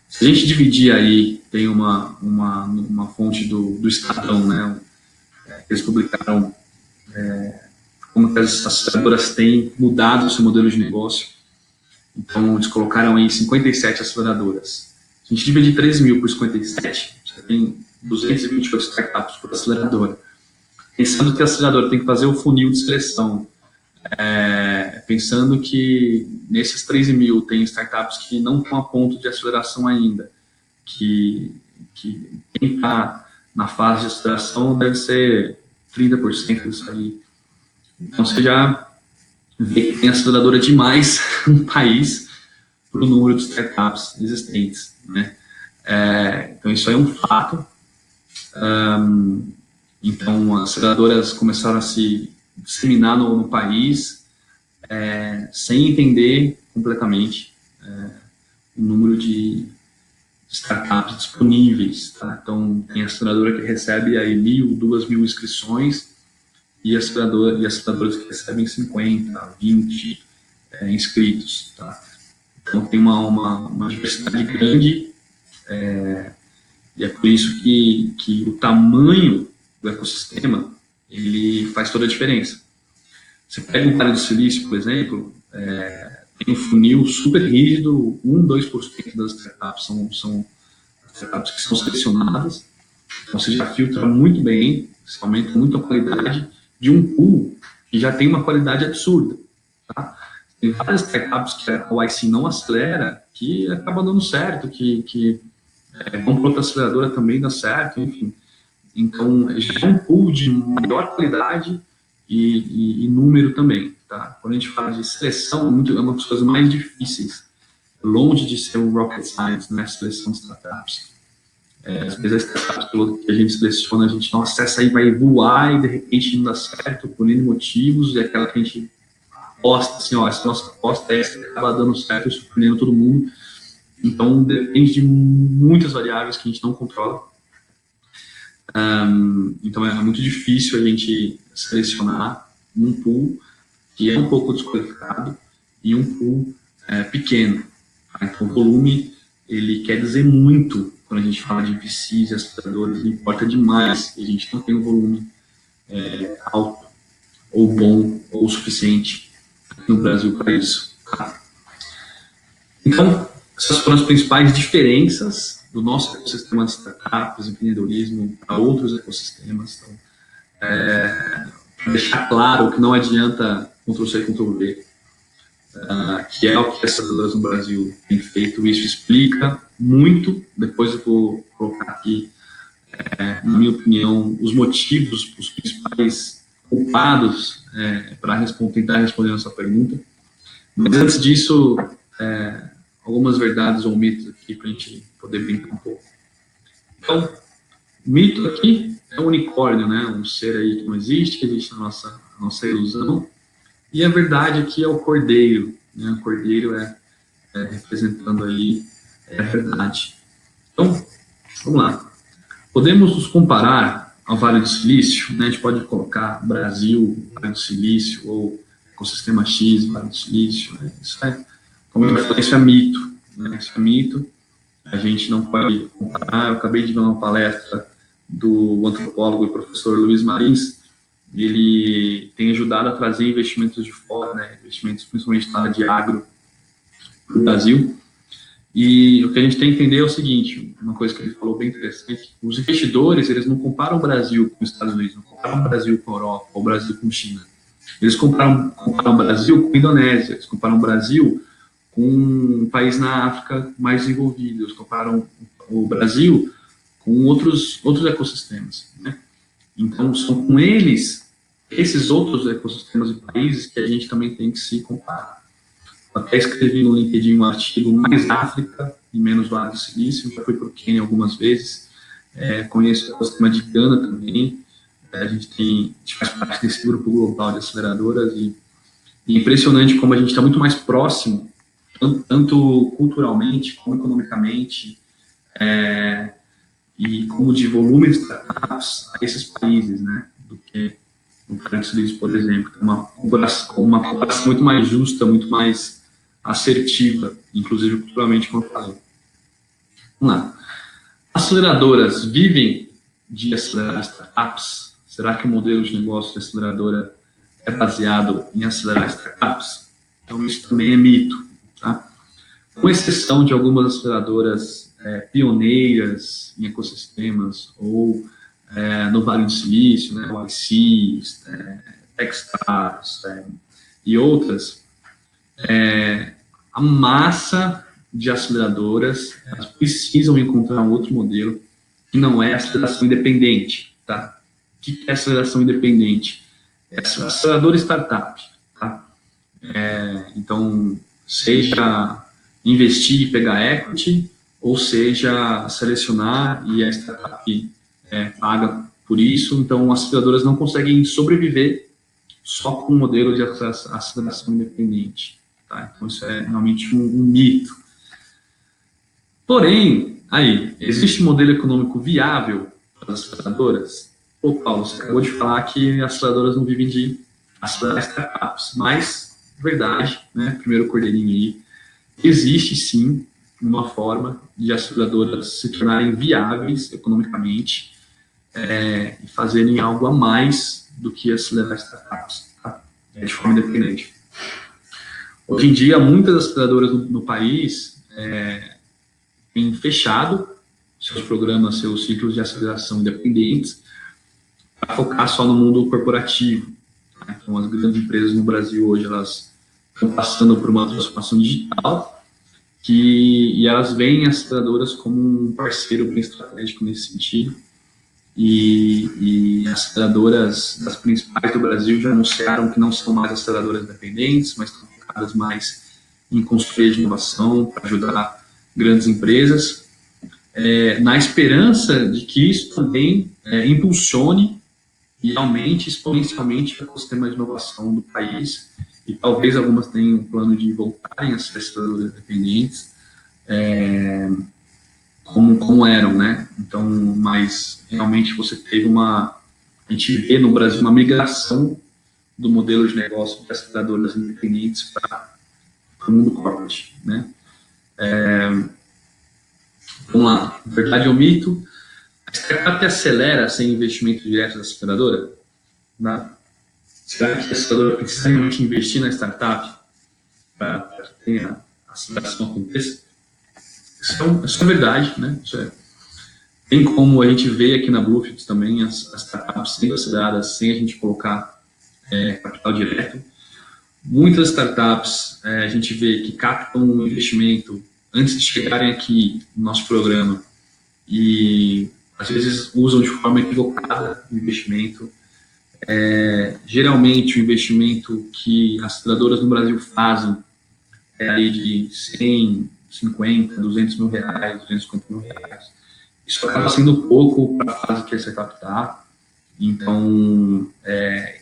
Se a gente dividir aí, tem uma fonte do Estadão, né? Eles publicaram como que as aceleradoras têm mudado o seu modelo de negócio. Então, eles colocaram aí 57 aceleradoras. Se a gente dividir 13 mil por 57, você tem 228 startups por aceleradora. Pensando que a aceleradora tem que fazer o funil de seleção, pensando que nesses 13 mil tem startups que não estão a ponto de aceleração ainda, que quem está na fase de aceleração deve ser 30% disso aí. Então, você já vê que tem aceleradora demais no país para o número de startups existentes, né? Então, isso é um fato. Então, as aceleradoras começaram a se disseminar no país sem entender completamente o número de startups disponíveis. Tá? Então, tem aceleradora que recebe aí 1.000, 2.000 inscrições e aceleradoras que recebem 50, 20 inscritos. Tá? Então, tem uma diversidade grande e é por isso que o tamanho do ecossistema ele faz toda a diferença. Você pega um Vale do Silício, por exemplo, tem um funil super rígido, 1-2% das startups são startups que são selecionadas, então você já filtra muito bem, você aumenta muito a qualidade de um pool que já tem uma qualidade absurda. Tá? Tem várias startups que a YC não acelera, que acaba dando certo, que vão para outra aceleradora também dá certo, enfim. Então, já é um pool de maior qualidade e número também. Tá? Quando a gente fala de seleção, é uma das coisas mais difíceis, longe de ser um rocket science, né? Seleção de startups. Às vezes as startups que a gente seleciona, a gente não acessa aí, vai voar e de repente não dá certo por N motivos, e aquela que a gente aposta, assim, ó, essa nossa aposta é essa que acaba dando certo e surpreendendo todo mundo. Então, depende de muitas variáveis que a gente não controla. Então, é muito difícil a gente selecionar um pool que é um pouco desqualificado e um pool pequeno. Tá? Então, o volume, ele quer dizer muito quando a gente fala de VCs e aceleradores, ele importa demais. E a gente não tem um volume alto, ou bom, ou suficiente no Brasil para isso. Tá? Então, essas foram as principais diferenças do nosso ecossistema de startups, empreendedorismo, para outros ecossistemas. Então, para deixar claro que não adianta Ctrl-C, Ctrl-V, que é o que as aceleradoras no Brasil têm feito. Isso explica muito, depois eu vou colocar aqui, na minha opinião, os motivos, os principais culpados para tentar responder a essa pergunta. Mas antes disso, algumas verdades ou mitos aqui para a gente poder brincar um pouco. Então, mito aqui é o unicórnio, né? Um ser aí que não existe, que existe na nossa ilusão. E a verdade aqui é o cordeiro, né? O cordeiro representando aí a verdade. Então, vamos lá. Podemos nos comparar ao Vale do Silício, né? A gente pode colocar Brasil, Vale do Silício, ou ecossistema X, Vale do Silício. Né? Como eu falei, isso é mito. Né? Isso é mito. A gente não pode comparar. Eu acabei de ver uma palestra do antropólogo e professor Luiz Marins. Ele tem ajudado a trazer investimentos de fora, né? Investimentos principalmente na área de agro para o Brasil. E o que a gente tem que entender é o seguinte, uma coisa que ele falou bem interessante, os investidores, eles não comparam o Brasil com os Estados Unidos, não comparam o Brasil com a Europa, ou o Brasil com a China. Eles comparam o Brasil com a Indonésia, eles comparam o Brasil com um país na África mais desenvolvido, eles comparam o Brasil com outros ecossistemas. Né? Então, são com esses outros ecossistemas e países, que a gente também tem que se comparar. Até escrevi no LinkedIn um artigo mais África e menos Vale do Silício, já fui para o Quênia algumas vezes, conheço o ecossistema de Gana também, a gente faz parte desse grupo global de aceleradoras e é impressionante como a gente está muito mais próximo, tanto culturalmente como economicamente, e como de volume de startups a esses países, né, do que no Vale do Silício, por exemplo. Uma comparação muito mais justa, muito mais assertiva, inclusive culturalmente, como eu falei. Vamos lá. Aceleradoras vivem de acelerar startups? Será que o modelo de negócio de aceleradora é baseado em acelerar startups? Então, isso também é mito, tá? Com exceção de algumas aceleradoras pioneiras em ecossistemas ou no Vale do Silício, né, o ICs, Techstars e outras, a massa de aceleradoras elas precisam encontrar um outro modelo que não é aceleração independente, tá? O que é aceleração independente? É aceleradora startup, tá? Então, seja investir e pegar equity, ou seja, selecionar e a startup paga por isso. Então, as aceleradoras não conseguem sobreviver só com um modelo de aceleração independente. Tá? Então, isso é realmente um mito. Porém, aí, existe um modelo econômico viável para as aceleradoras? Pô, Paulo, você acabou de falar que as aceleradoras não vivem de acelerar startups, mas, verdade, né, primeiro cordeirinho aí, existe sim uma forma de as aceleradoras se tornarem viáveis economicamente e fazerem algo a mais do que acelerar startups, tá? De forma independente. Hoje em dia, muitas aceleradoras no país têm fechado seus programas, seus ciclos de aceleração independentes para focar só no mundo corporativo. Tá? Então, as grandes empresas no Brasil hoje, elas estão passando por uma transformação digital e elas veem as aceleradoras como um parceiro bem estratégico nesse sentido. E as aceleradoras das principais do Brasil já anunciaram que não são mais aceleradoras independentes, mas estão focadas mais em construir de inovação para ajudar grandes empresas, na esperança de que isso também impulsione e aumente exponencialmente o ecossistema de inovação do país. E talvez algumas tenham um plano de voltarem a ser aceleradoras independentes, como eram, né? Então, mas realmente você teve a gente vê no Brasil uma migração do modelo de negócio de aceleradoras independentes para o mundo corporate, né? Vamos lá, verdade ou mito? A startup acelera sem investimento direto da aceleradora? Né? Será que a aceleradora precisa realmente investir na startup para que a aceleração aconteça? Isso é verdade, né? Tem como a gente ver aqui na Bluefields também as startups sendo aceleradas sem a gente colocar capital direto. Muitas startups a gente vê que captam um investimento antes de chegarem aqui no nosso programa e às vezes usam de forma equivocada o investimento. Geralmente o investimento que as aceleradoras no Brasil fazem é aí de 100, 50, 200 mil reais, 250 mil reais. Isso acaba sendo pouco para a fase que a startup está. Então,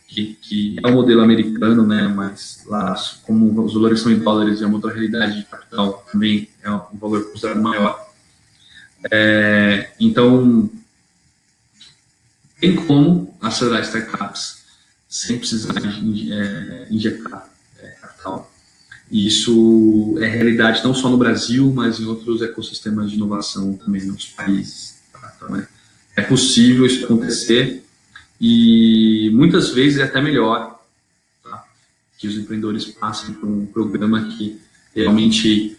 que é o modelo americano, né? Mas lá, como os valores são em dólares e é uma outra realidade de capital, também é um valor considerado maior. Então, tem como acelerar startups sem precisar injetar capital. E isso é realidade não só no Brasil, mas em outros ecossistemas de inovação também, em outros países. Tá? Então, é possível isso acontecer e muitas vezes é até melhor, tá? Que os empreendedores passem por um programa que realmente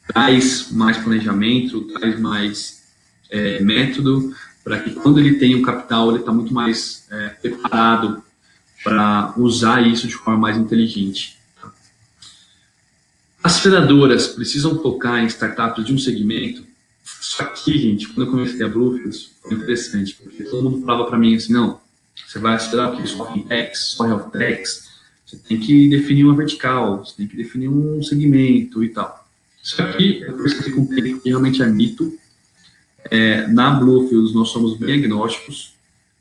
traz mais planejamento, traz mais método, para que quando ele tem o capital, ele está muito mais preparado para usar isso de forma mais inteligente. As aceleradoras precisam focar em startups de um segmento. Só que, gente, quando eu comecei a Bluefields, foi interessante, porque todo mundo falava para mim assim, não, você vai acelerar o quê? Só fintechs, só health techs, você tem que definir uma vertical, você tem que definir um segmento e tal. Isso aqui, eu percebi com o tempo que realmente é mito. Na Bluefields, nós somos bem agnósticos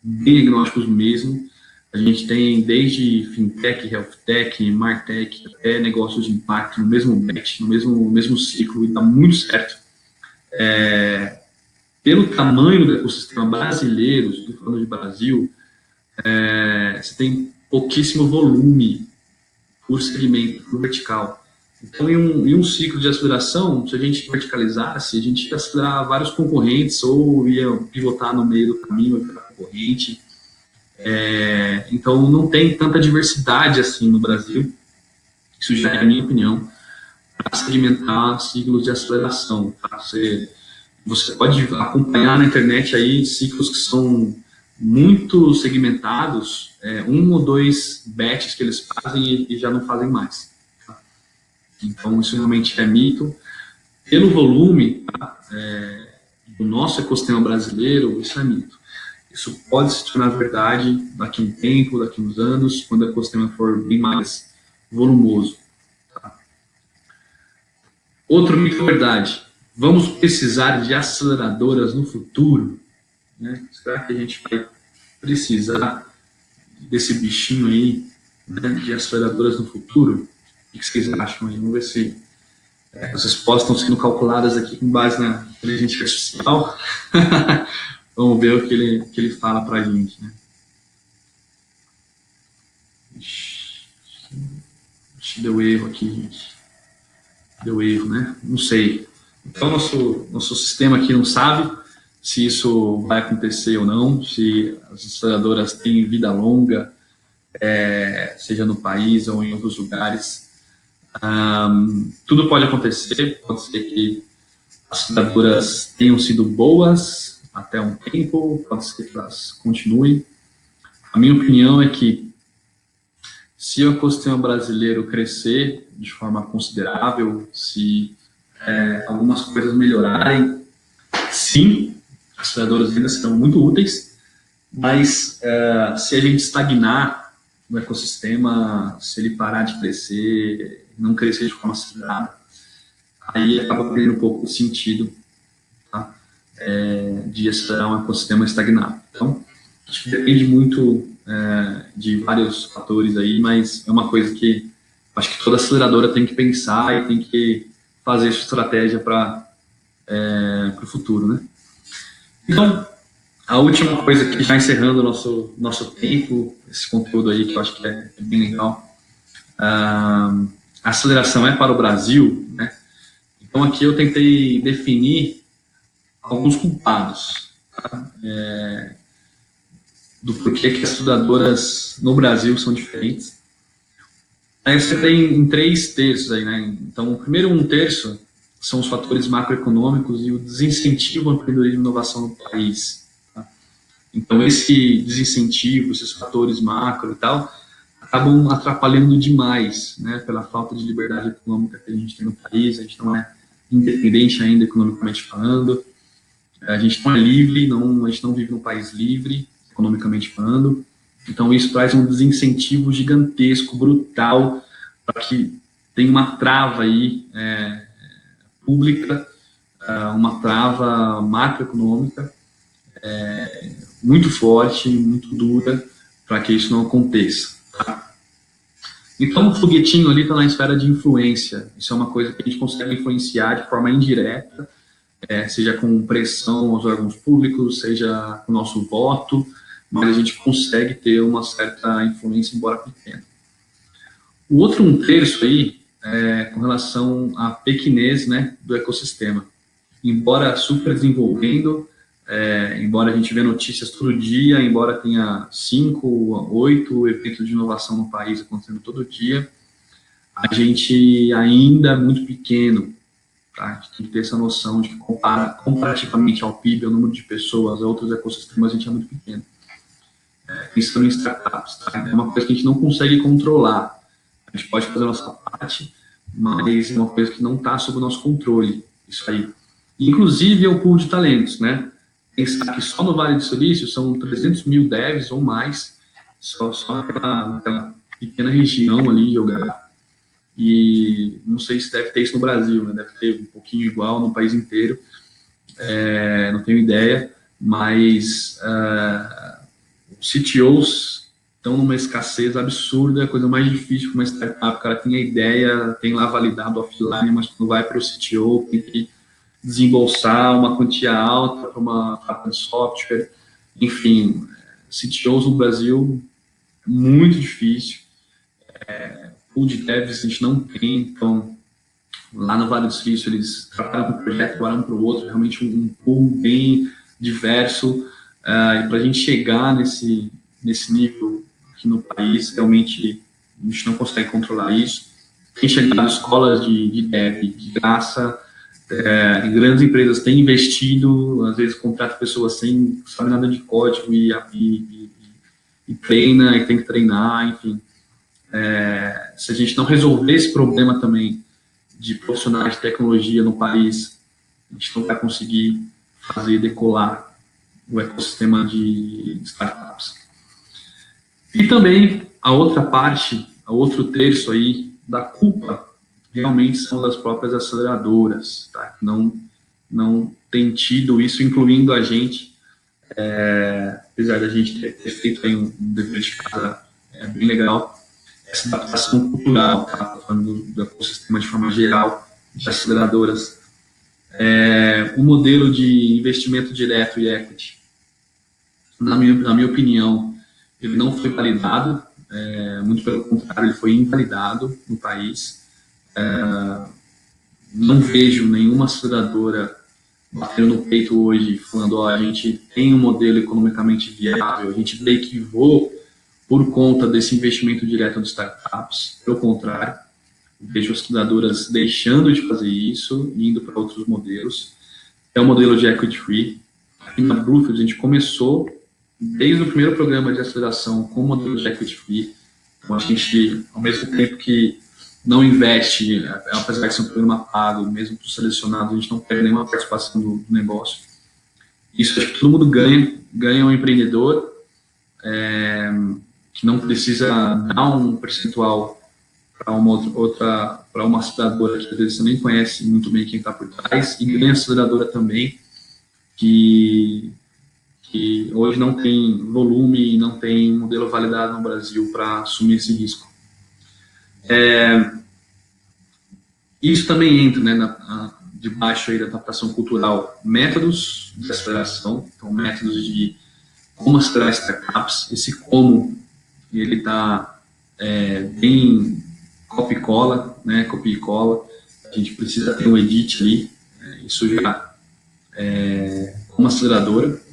mesmo. A gente tem desde fintech, healthtech, martech, até negócios de impacto no mesmo batch, no mesmo ciclo, e dá muito certo. pelo tamanho do ecossistema brasileiro, estou falando de Brasil, você tem pouquíssimo volume por segmento, por vertical. Então, em um ciclo de aceleração, se a gente verticalizasse, a gente ia acelerar vários concorrentes ou ia pivotar no meio do caminho para concorrente. Então, não tem tanta diversidade assim no Brasil. Isso já é a minha opinião, para segmentar ciclos de aceleração. Tá? Você pode acompanhar na internet aí ciclos que são muito segmentados, um ou dois batches que eles fazem e já não fazem mais. Tá? Então, isso realmente é mito. Pelo volume do nosso ecossistema brasileiro, isso é mito. Isso pode se tornar verdade daqui a um tempo, daqui a uns anos, quando o ecossistema for bem mais volumoso. Tá? Outro mito é verdade. Vamos precisar de aceleradoras no futuro? Né? Será que a gente vai precisar desse bichinho aí, né, de aceleradoras no futuro? O que vocês acham aí? Vamos ver se as respostas estão sendo calculadas aqui com base na inteligência artificial. Vamos ver o que ele fala para a gente. Né? Deu erro aqui, gente. Deu erro, né? Não sei. Então, nosso sistema aqui não sabe se isso vai acontecer ou não, se as aceleradoras têm vida longa, seja no país ou em outros lugares. Tudo pode acontecer, pode ser que as aceleradoras tenham sido boas até um tempo, pode ser que elas continuem. A minha opinião é que se o ecossistema brasileiro crescer de forma considerável, se algumas coisas melhorarem, sim, as aceleradoras ainda serão muito úteis, mas se a gente estagnar no ecossistema, se ele parar de crescer, não crescer de forma acelerada, aí acaba perdendo um pouco o sentido, tá? De acelerar um ecossistema estagnado. Então, acho que depende muito de vários fatores aí, mas é uma coisa que acho que toda aceleradora tem que pensar e tem que fazer sua estratégia para o futuro, né? Então, a última coisa aqui, já encerrando o nosso tempo, esse conteúdo aí que eu acho que é bem legal. A aceleração é para o Brasil, né? Então, aqui eu tentei definir alguns culpados, tá? Do porquê que as aceleradoras no Brasil são diferentes. Aí você tem em 3 terços aí, né? Então, o primeiro 1 terço são os fatores macroeconômicos e o desincentivo ao empreendedorismo e inovação no país. Tá? Então, esse desincentivo, esses fatores macro e tal, acabam atrapalhando demais, né? Pela falta de liberdade econômica que a gente tem no país, a gente não é independente ainda economicamente falando, a gente não é livre, a gente não vive num país livre, economicamente falando. Então, isso traz um desincentivo gigantesco, brutal, para que tenha uma trava aí pública, uma trava macroeconômica muito forte, muito dura, para que isso não aconteça. Tá? Então, o foguetinho ali está na esfera de influência. Isso é uma coisa que a gente consegue influenciar de forma indireta, seja com pressão aos órgãos públicos, seja com o nosso voto, mas a gente consegue ter uma certa influência, embora pequena. O outro 1 terço aí com relação à pequenez, né, do ecossistema. Embora super desenvolvendo, embora a gente vê notícias todo dia, embora tenha 5, 8 eventos de inovação no país acontecendo todo dia, a gente ainda é muito pequeno. Tá? A gente tem que ter essa noção de que comparativamente ao PIB, ao número de pessoas, a outros ecossistemas, a gente é muito pequeno. Pensando em startups, tá? É uma coisa que a gente não consegue controlar. A gente pode fazer a nossa parte, mas é uma coisa que não está sob o nosso controle. Isso aí. Inclusive é o pool de talentos, né? Pensar que só no Vale do Silício são 300 mil devs ou mais, só naquela pequena região ali geográfica. E não sei se deve ter isso no Brasil, né? Deve ter um pouquinho igual no país inteiro, não tenho ideia, mas os CTOs estão numa escassez absurda, a coisa mais difícil para uma startup, o cara tem a ideia, tem lá validado offline, mas quando vai para o CTO, tem que desembolsar uma quantia alta para uma fábrica de software. Enfim, CTOs no Brasil, muito difícil. Pool de devs a gente não tem, então lá no Vale do Silício eles trabalham com um projeto, trabalham para o outro, realmente um pool bem diverso, e para a gente chegar nesse nível aqui no país, realmente a gente não consegue controlar isso. Tem chegado escolas de dev de graça, grandes empresas têm investido, às vezes contrata pessoas sem saber nada de código e treina, e tem que treinar, enfim. Se a gente não resolver esse problema também de profissionais de tecnologia no país, a gente não vai conseguir fazer decolar o ecossistema de startups. E também a outra parte, o outro terço aí da culpa, realmente são das próprias aceleradoras, tá? Não tem tido isso, incluindo a gente, apesar da gente ter feito aí um dever de casa bem legal, essa adaptação cultural, tá? Falando do ecossistema de forma geral, de aceleradoras. O modelo de investimento direto e equity, na minha opinião, ele não foi validado, muito pelo contrário, ele foi invalidado no país. Não vejo nenhuma aceleradora batendo no peito hoje, falando, a gente tem um modelo economicamente viável, a gente breakivou por conta desse investimento direto de startups. Pelo contrário, vejo as aceleradoras deixando de fazer isso e indo para outros modelos. É o modelo de equity free. Aqui na Bluefield, a gente começou desde o primeiro programa de aceleração com o modelo de equity free. Então, a gente, ao mesmo tempo que não investe, apesar de ser um programa pago, mesmo para os selecionados, a gente não perde nenhuma participação do negócio. Isso acho que todo mundo ganha. Ganha um empreendedor, que não precisa dar um percentual para uma aceleradora que às vezes você nem conhece muito bem quem está por trás, e ganha aceleradora também, que hoje não tem volume e não tem modelo validado no Brasil para assumir esse risco. Isso também entra, né, debaixo aí da adaptação cultural, métodos de aceleração, então métodos de como acelerar startups. Esse como, ele está bem copy e cola, né, copia e cola. A gente precisa ter um edit ali, isso já como aceleradora.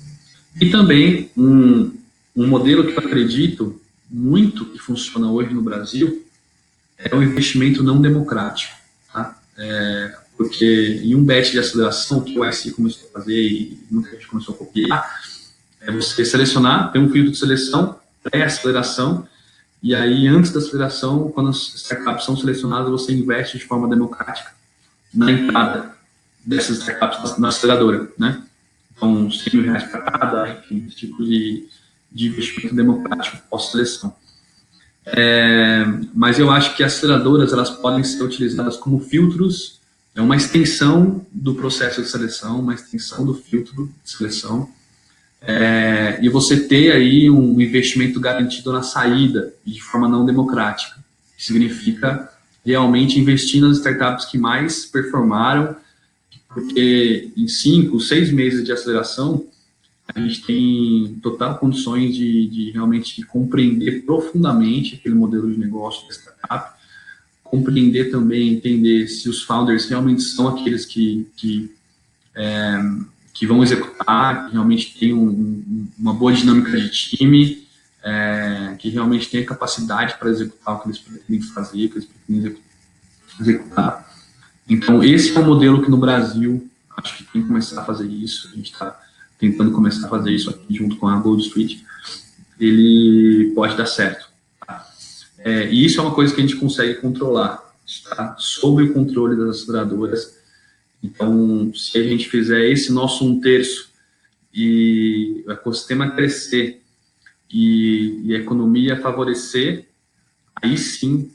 E também um modelo que eu acredito muito que funciona hoje no Brasil é o investimento não democrático, tá? Porque em um batch de aceleração, que o IC começou a fazer e muita gente começou a copiar, é você selecionar, tem um filtro de seleção, pré-aceleração, e aí antes da aceleração, quando as startups são selecionadas, você investe de forma democrática na entrada dessas startups na aceleradora, né? Então, R$100.000 para cada, enfim, esse tipo de investimento democrático pós-seleção. Mas eu acho que as aceleradoras elas podem ser utilizadas como filtros, é uma extensão do processo de seleção, uma extensão do filtro de seleção, e você ter aí um investimento garantido na saída de forma não democrática, que significa realmente investir nas startups que mais performaram, porque em 5, 6 meses de aceleração, a gente tem total condições de realmente compreender profundamente aquele modelo de negócio da startup, compreender também, entender se os founders realmente são aqueles que vão executar, que realmente tem uma boa dinâmica de time, que realmente tem a capacidade para executar o que eles pretendem fazer, o que eles pretendem executar. Então, esse é um modelo que no Brasil, acho que tem que começar a fazer isso. A gente está tentando começar a fazer isso aqui junto com a Gold Street. Ele pode dar certo. Tá? E isso é uma coisa que a gente consegue controlar. Está sob o controle das aceleradoras. Então, se a gente fizer esse nosso 1/3 e o ecossistema crescer e a economia favorecer, aí sim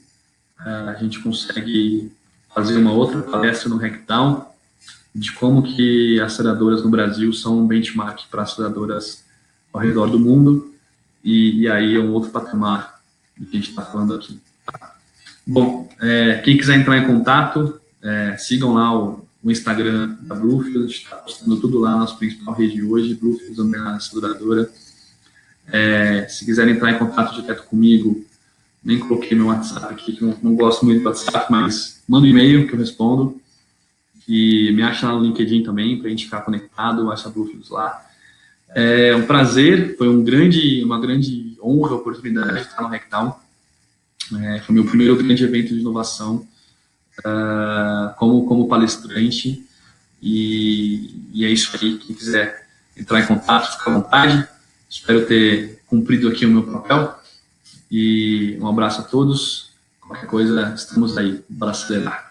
a gente consegue fazer uma outra palestra no Hackdown de como que aceleradoras no Brasil são um benchmark para aceleradoras ao redor do mundo, e aí é um outro patamar do que a gente está falando aqui. Bom, quem quiser entrar em contato, sigam lá o o Instagram da Bluefield, a gente está postando tudo lá, nossa principal rede hoje, Bluefield, a seguradora. Se quiserem entrar em contato direto comigo, nem coloquei meu WhatsApp aqui, que eu não gosto muito do WhatsApp, mas manda um e-mail que eu respondo. E me acha no LinkedIn também, para a gente ficar conectado, acha a Bluefield lá. É um prazer, foi uma grande honra, oportunidade de estar no Hackdown. Foi meu primeiro grande evento de inovação como palestrante. E é isso aí. Quem quiser entrar em contato, fica à vontade. Espero ter cumprido aqui o meu papel. E um abraço a todos. Qualquer coisa, estamos aí para acelerar.